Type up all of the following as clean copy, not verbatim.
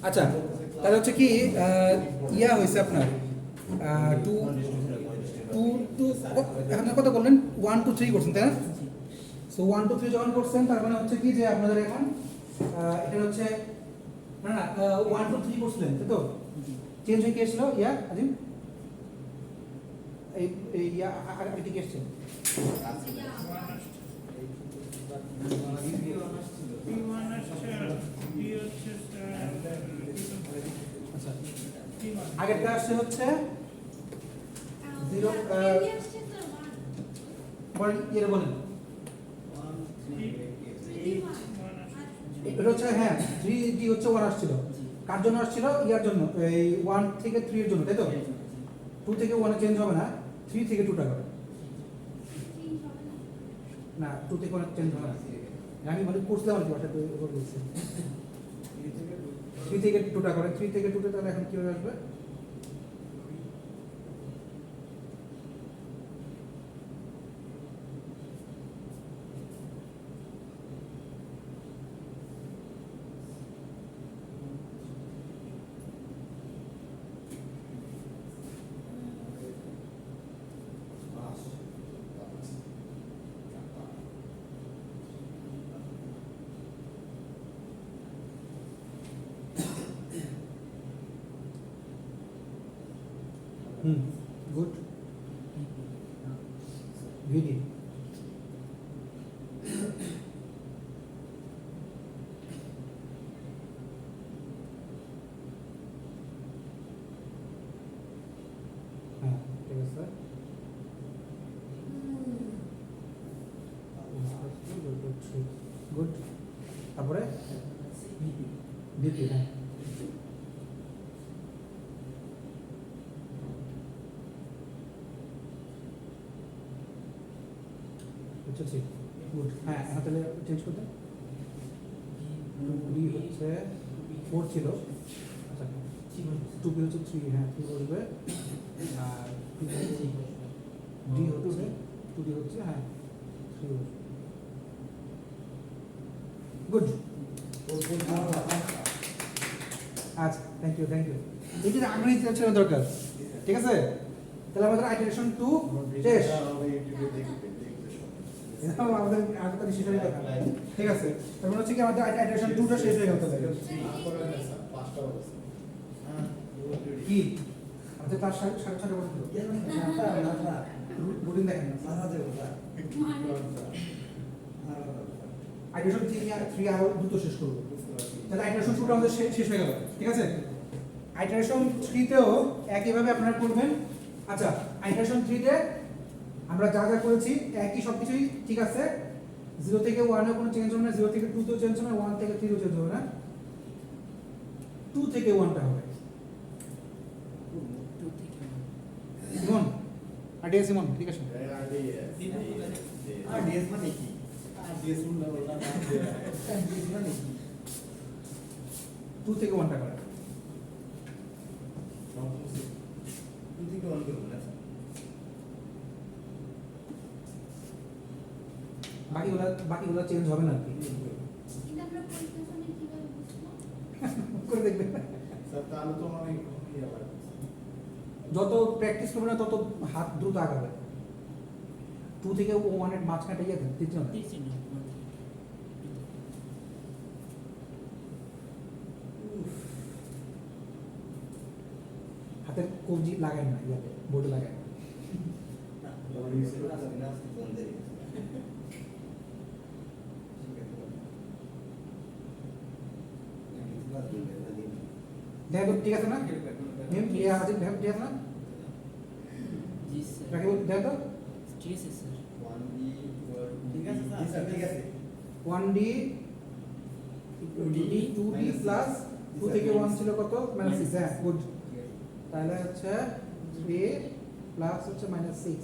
আচ্ছা, তাহলে হচ্ছে কি ইয়া হয়েছে আপনার টু টু টু আপনি কত করলেন 1 2 3 করছেন তাই না? সো 1 2 3 যখন করছেন তার মানে হচ্ছে কি যে আপনাদের এখন এটা হচ্ছে না না 1 2 3 করছিলেন তাই তো? চেঞ্জ হয়ে গিয়েছিল ইয়া আজিম এই ইয়া আর কি এসেছে? আগেরটা আসছে হচ্ছে 0 বলেন বলেন এটা হচ্ছে হ্যাঁ 3D হচ্ছে 1 আসছিল কার জন্য আসছিল ইয়ার জন্য এই 1 থেকে 3 এর জন্য তাই তো 2 থেকে 1 এ চেঞ্জ হবে না 3 থেকে 2 টা করে না 2 থেকে 1 চেঞ্জ হবে না আমি মানে করছিলাম আর কি ওটা তো ওভাবে বলছি 3 থেকে 2 টা করে 3 থেকে 2 টা তাহলে এখন কিভাবে আসবে good VD হ্যাঁ ঠিক আছে গুড তারপরে ডিপি হ্যাঁ আচ্ছা ঠিক গুড হ্যাঁ এখন তাহলে চেঞ্জ করতে ডি হচ্ছে 4 ছিল আচ্ছা 2 হচ্ছে 3 হ্যাঁ 3 বসবে আর ডি হচ্ছে 2 ডি হচ্ছে হ্যাঁ 3 বসবে গুড আচ্ছা থ্যাংক ইউ এই যে আগ্রহী ছিল দরকার ঠিক আছে তাহলে আমাদের আইটারেশন 2 শেষ আমাদের আগে শেষ হয়ে গেল ঠিক আছে তারপর হচ্ছে কি আমাদের আইটারেশন 2 টা শেষ হয়ে গেল তাহলে কি আমাদের তার 6:30 বলছিল রুটিন দেখেন না আইটারেশন 3 আর দুটো শেষ করব তাহলে আইটারেশন 2 টা আমাদের শেষ হয়ে গেল ঠিক আছে আইটারেশন 3 তেও একইভাবে আপনারা করবেন আচ্ছা আইটারেশন 3 তে আমরা যা যা করেছি একই সবকিছুই ঠিক আছে 0 থেকে 1 এ কোনো চেঞ্জ হবে না 0 থেকে 2 তেও চেঞ্জ হবে না 1 থেকে 3 তেও চেঞ্জ হবে না 2 থেকে 1 টা হবে সিমন আইডিয়া সিমন ঠিক আছে আরডিএস মানে কি আরডিএস মানে বললাম আরডিএস মানে কি 2 থেকে 1 টা করে 2 থেকে 1 করব না বাকিগুলো চেঞ্জ হবে না কিন্তু আমরা পরীক্ষার সময় কিভাবে বুঝবো করে দেখবেন স্যার তাহলে তো অনেক ইয়ে হয় যত প্র্যাকটিস করবে না তত হাত দ্রুত আগাবে 2 থেকে 1 এর মাঝখানটা ইয়ে দিতে হবে হাতের কবজি লাগায় না ইয়াতে বোর্ডে লাগায় দেখো ঠিক আছে না নেম কি আছে দেখো ঠিক আছে না জি স্যার রাকিব দেখো ঠিক আছে স্যার 1D ঠিক আছে স্যার ঠিক আছে 1D 2D প্লাস 2 থেকে 1 ছিল কত -6 হ্যাঁ গুড তাহলে হচ্ছে 3 প্লাস হচ্ছে -6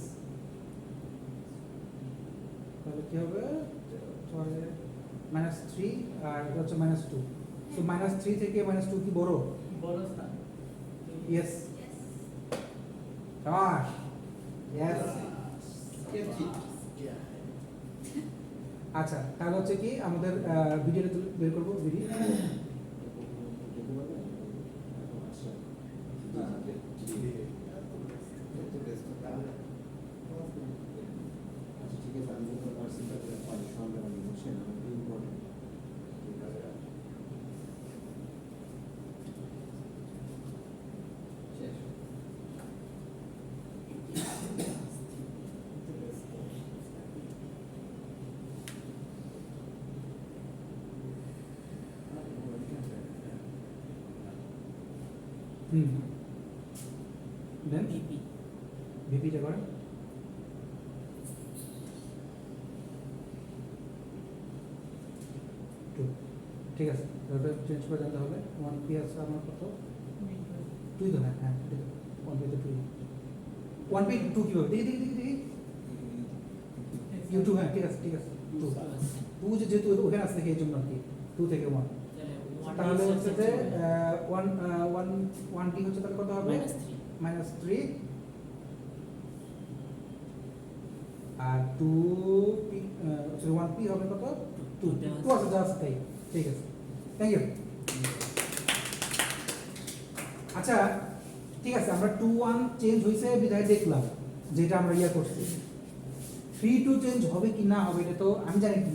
তাহলে কি হবে -3 আর এটা হচ্ছে -2 সো -3 থেকে -2 কি বড় স্যার ইয়েস শাবাশ ইয়েস আচ্ছা তাহলে হচ্ছে কি আমাদের ভিডিওটা বের করব ভিডিও দেন VP ভিপিটা করেন টু ঠিক আছে তাহলে চেঞ্জ করে জানতে হবে 1p আছে আমার কত 2 তো হ্যাঁ হ্যাঁ 1p তো 2 1p 2 কি হবে দেখি ইউ 2 হ্যাঁ ঠিক আছে 2 2 যেহেতু ওখানে আছে দেখে এই জন্য আর কি 2 থেকে 1 তাহলে হচ্ছে যে 1t হচ্ছে তাহলে কত হবে -3 আর 2p 1p হবে কত 2 2 আছে যা আছে তাই ঠিক আছে থ্যাংক ইউ আচ্ছা ঠিক আছে আমরা 2 1 চেঞ্জ হইছে বিধায় দেখলাম যেটা আমরা ইয়া করছি 3 2 চেঞ্জ হবে কি না হবে এটা তো আমি জানি কি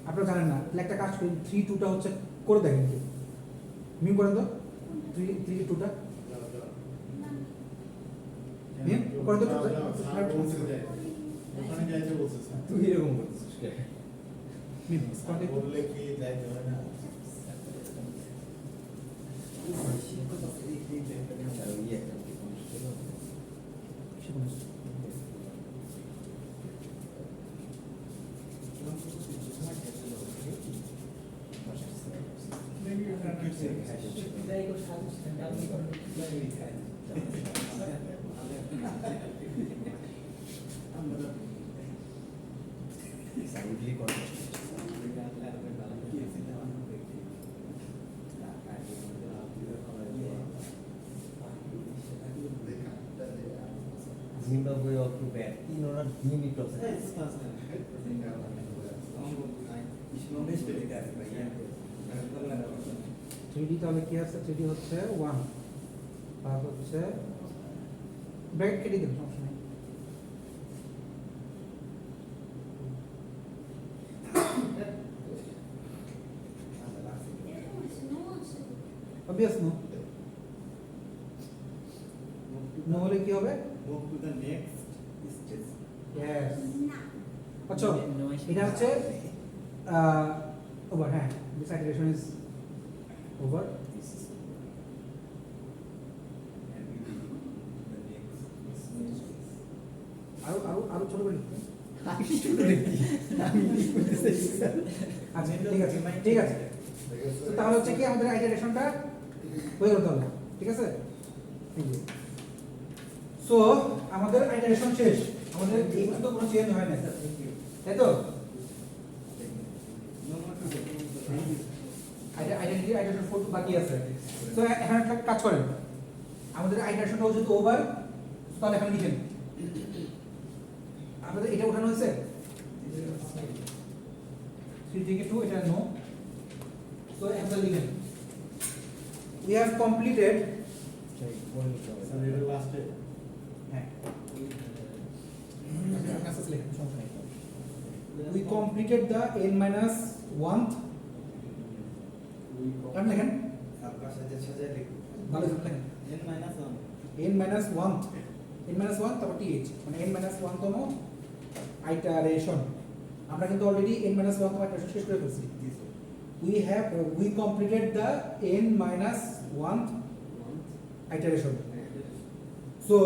আপনারা জানেন না তাহলে একটা কাজ করি 3 2 টা হচ্ছে করে দেখেন কি মিম করেন তো 3 2 টা মিম করেন তো ওখানে যাইতে বলছে স্যার তুই এরকম করছিস কে মিম করেন তো বললে কি যাইতে হয় না Zimbabwe off to bat. You know not minute of three D তাহলে কি আছে থ্রি ডি হচ্ছে 1 আর হচ্ছে ব্র্যাকেট কেটে দেন সমস্যা নেই obvious no no হলে কি হবে Move to the next stage. yes আচ্ছা এটা হচ্ছে ওভার হ্যাঁ this iteration is over আরো ছোট করে লিখতে আচ্ছা ঠিক আছে তো তাহলে হচ্ছে কি আমাদের আইটারেশনটা হয়ে গেল তাহলে ঠিক আছে সো আমাদের আইটারেশন শেষ আমাদের এই পর্যন্ত কোনো চেঞ্জ হয় না তাই তো আইডেন্টিটি আইটারেশন 4 বাকি আছে তো এখন একটা কাজ করেন আমাদের আইটারেশনটা যেহেতু ওভার তাহলে এখন লিখেন আমাদের এটা উঠানো হয়েছে 3 থেকে 2 এটা নো সো অ্যান্সার লিখেন we have completed স্যার এটা লাস্টে হ্যাঁ আচ্ছা লিখেন সমস্যা নেই we completed the n minus 1th কাট লিখেন ভালো করে লিখেন n minus 1th n minus 1 তারপর th মানে n minus 1 তম আইটারেশন আমরা কিন্তু অলরেডি n minus 1 তম আইটারেশন শেষ করে ফেলছি we completed the n minus 1th iteration so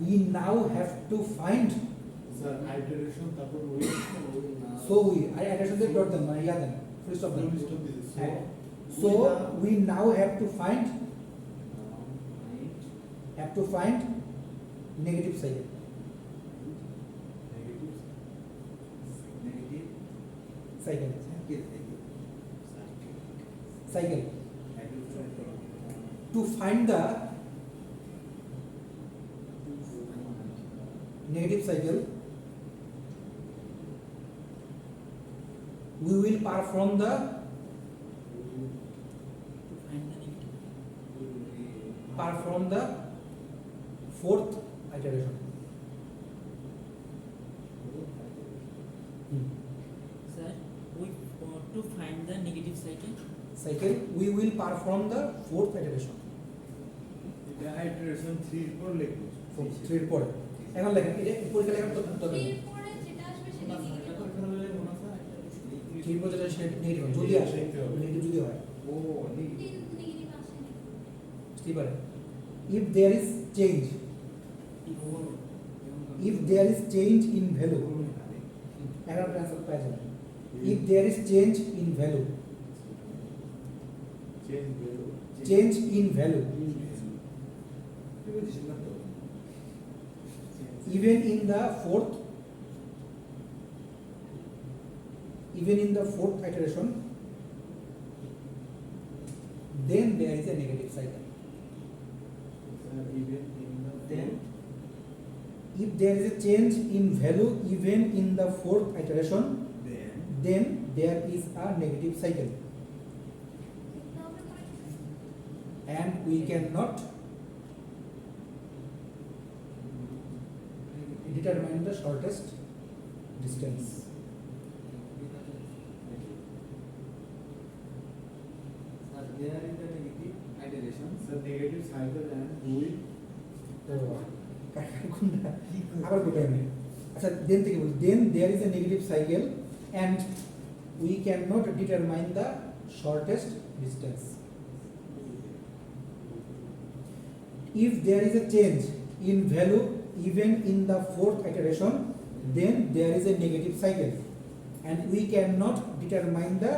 we now have to find sir iteration তারপর ওই so we iteration দিয়ে ডট দেন মানে ইয়া দেন ফুল স্টপ দেন হ্যাঁ so we now have to find negative cycle cycle to find the negative cycle we will perform the fourth iteration Sir, we to find the negative cycle. we will perform the fourth iteration এটা iteration 3 এর পর লিখব 3 এর পরে এখন লেখেন এটা পরীক্ষা লেখার তো এরপরে যেটা আসবে সেটা কি ঠিক বলতে সেটা নেগেটিভ যদি আসে নেগেটিভ যদি হয় ও নেই নেগেটিভ কি পারে if there is change if there is change in value এগারো ট্রান্সফার পাওয়া যাবে if there is change in value change in value even in the fourth iteration, then there is a negative cycle. Then If there is a change in value even in the fourth iteration, then there is a negative cycle, and we cannot determine the shortest distance. there is a negative iteration. So negative cycle and we আবার কোথায় নেই আচ্ছা দেন থেকে বলি then there is a negative cycle and we cannot determine the shortest distance. If there is a change in value even in the fourth iteration, then there is a negative cycle and we cannot determine the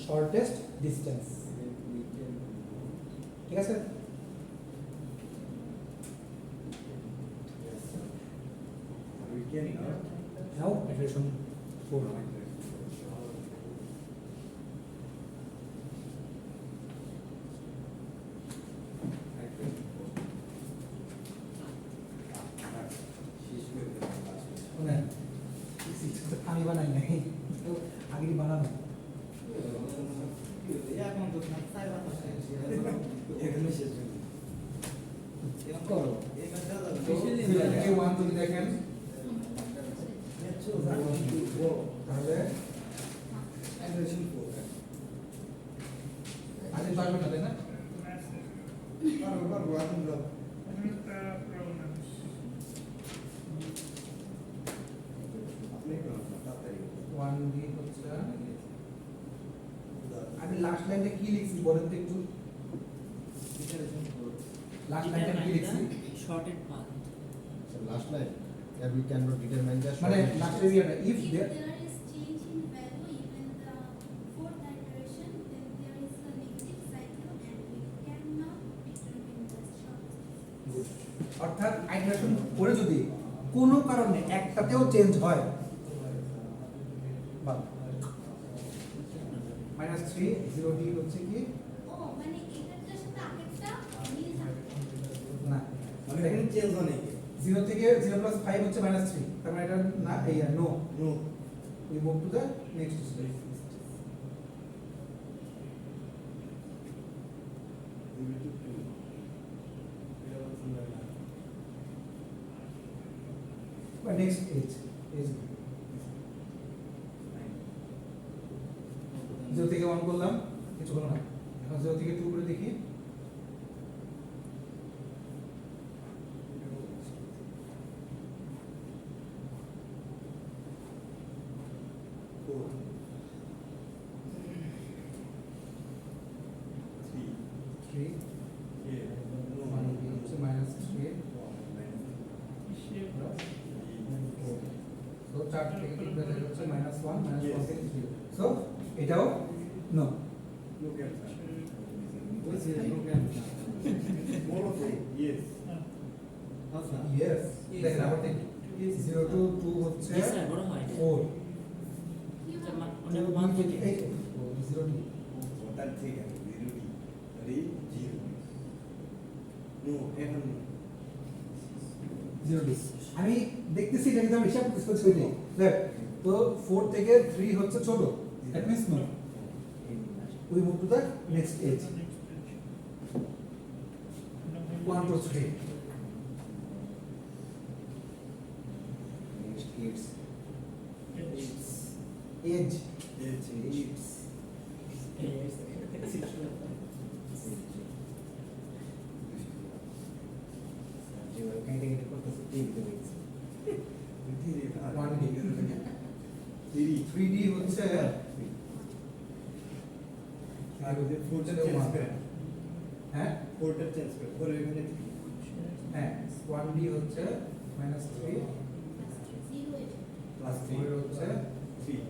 shortest distance. ঠিক আছে we cannot. now iteration 4 শুনেন আমি বানাই নাই আগে বানানো এখন তো সাইবার এখানে শেষ করো থেকে 1 যদি দেখেন তাহলে iteration 4 আগে পারবেন না তাই না পারবো এখন দাও আপনি কোন তাড়াতাড়ি 1 দিয়ে হচ্ছে আমি লাস্ট লাইনে কি লিখছি বলেন তো একটু iteration 4 লাস্ট লাইনটা কি লিখছি shorted path. So last line, that we cannot determine the মানে shortest লাস্ট distance. এরিয়াটা if If there there is change in value even the fourth iteration, then there is a negative cycle and we cannot determine the shortest. অর্থাৎ iteration করে যদি কোনো কারণে একটাতেও change হয় minus 3 0 D হচ্ছে কি ও মানে এটার সাথে আগেরটা মিল থাকে। না মানে এখানে চেঞ্জ হয় নাকি 0 থেকে 0 প্লাস 5 হচ্ছে মাইনাস 3 তার মানে এটা না এই no no we move to the next step বা নেক্সট এজ 0 থেকে 1 করলাম কিছু হলো না এখন 0 থেকে 2 করে দেখি থ্রি ওয়ান হচ্ছে মাইনাস 3 সো 4 থেকে 3 করে হচ্ছে মাইনাস 1 মাইনাস 1 থেকে 0 সো এটাও no Look at that. What's it? Look at that. More of it. Yes. How's that? Yes দেখেন আবার দেখি 0 টু 2 হচ্ছে Yes, sir, বড় হয় এটা। 4 কি এটা হবে? মা- অনেক মান থেকে। 0 two That thing. Zero. No, এখন 0 টু আমি দেখতেছি এটা কিন্তু আমি হিসাব করতেছি ওইটাই দেখ তো 4 থেকে 3 হচ্ছে ছোট that means no we move to the next age 1 to 3 Next kids. age One 3D হচ্ছে আর ওদের 4 হচ্ছে 1 হ্যাঁ ফোরটা চেঞ্জ করে ফোর এখানে হ্যাঁ 1b হচ্ছে -3 0 প্লাস 4 হচ্ছে 3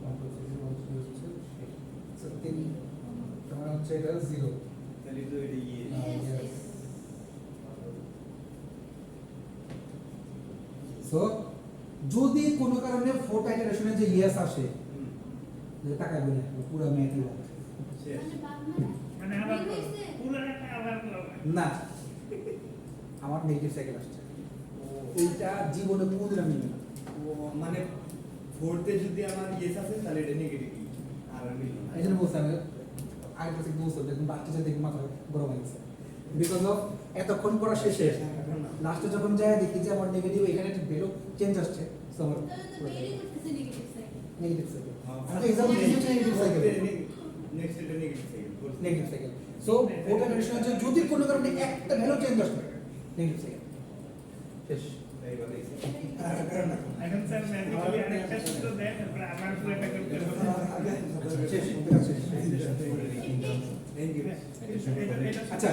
1 2 3 4 হচ্ছে 3 তোমার হচ্ছে এটা 0 তাহলে তো এটা ইয়ে Yes. সো যদি কোনো কারণে ফোর্থ আইটারেশনে যে ইয়েস আসে হুম, যে টাকা বলে পুরো ম্যাথই শেষ মানে বাদ মানে আবার কি হয়েছে? পুরাটা আবার করবে। না আমার নেগেটিভ সাইকেল আসছে ও এইটা জীবনে কোনোদিন আমি নিব না ও, মানে ফোরতে যদি আমার ইয়েস আছে তাহলে এটা নেগেটিভ আর আমি এই জন্য বলছি আমি আগে বলছি বলছি দেখুন বাচ্চা দেখুন মাথা গরম হয়ে গেছে বিকজ অফ এতক্ষণ পড়া শেষে লাস্টে যখন যায় দেখি যে আমার নেগেটিভ এখানে একটা ভ্যালু চেঞ্জ আসছে সো আমার তাহলে তো বেরি করতেছে নেগেটিভ সাইকেল নেগেটিভ সাইকেল হ্যাঁ, আমি এক্সাম্পল দিয়েছি নেগেটিভ সাইকেল নেক্সট এটা negative cycle negative cycle so ওটা কন্ডিশন হচ্ছে যদি কোনো কারণে একটা ভ্যালু চেঞ্জ আসে নেগেটিভ সাইকেল শেষ এইভাবে এখন স্যার ম্যাজিক্যালি আরেকটা সূত্র দেন তারপরে আবার পুরাটা করতে হবে। শেষ শেষ থ্যাংক ইউ আচ্ছা।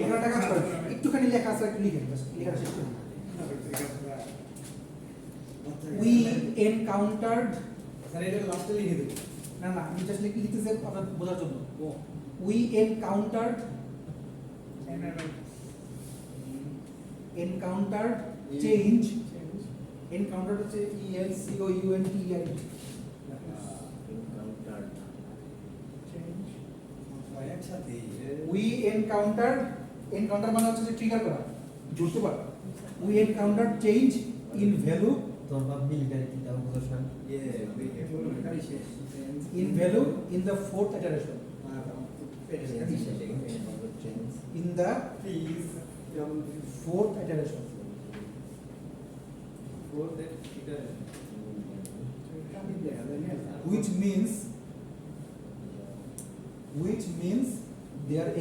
ওনার একটা কাজ করেন একটুখানি লেখা আছে একটু লিখেন বাস লেখাটা শেষ করুন উই এনকাউন্টার্ড স্যার এটা লাস্টে লিখে দেবো না না আমি জাস্ট লিখতেছি আপনার বোঝার জন্য ও we encountered encountered change encountered হচ্ছে ENCOUNTER একসাথে উই এনকাউন্টার্ড এনকাউন্টার মানে হচ্ছে যে ট্রিগার করা বুঝতে পারো we encountered change in value তোর বাপ মিলিটারি কি তাও বুঝছ না in value in the fourth iteration in the fourth iteration which means there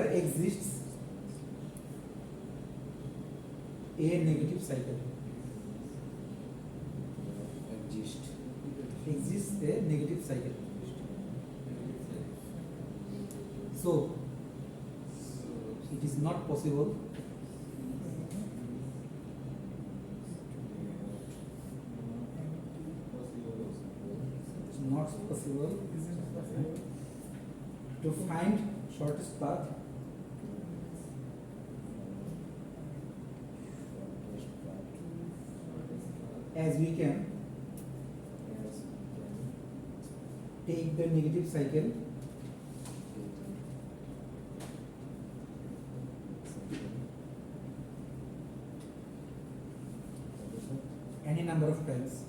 exists a negative cycle exists a negative cycle so it is not possible to find shortest path as we can take the negative cycle any number of times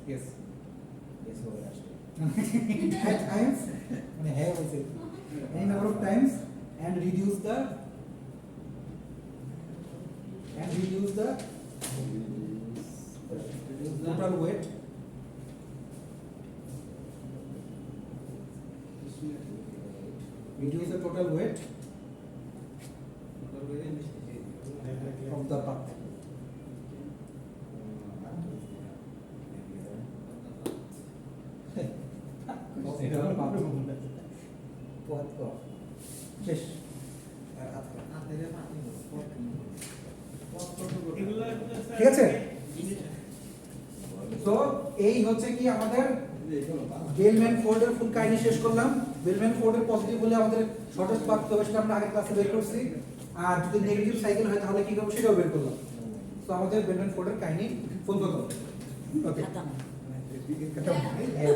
yes at times মানে হ্যাঁ বলছে any number of times and reduce the total weight of the path শেষ এগুলো ঠিক আছে? তো এই হচ্ছে কি আমাদের বেলম্যান ফোল্ডের ফুল কাহিনী শেষ করলাম বেলম্যান ফোল্ডের পজিটিভ বলে আমাদের শর্টেস্ট পাথ হবে সেটা আমরা আগের ক্লাসে বের করছি আর যদি নেগেটিভ সাইকেল হয় তাহলে কি করব সেটাও বের করলাম তো আমাদের বেলম্যান ফোল্ডের কাহিনী ফুল করলাম ওকে খাতাম হ্যাঁ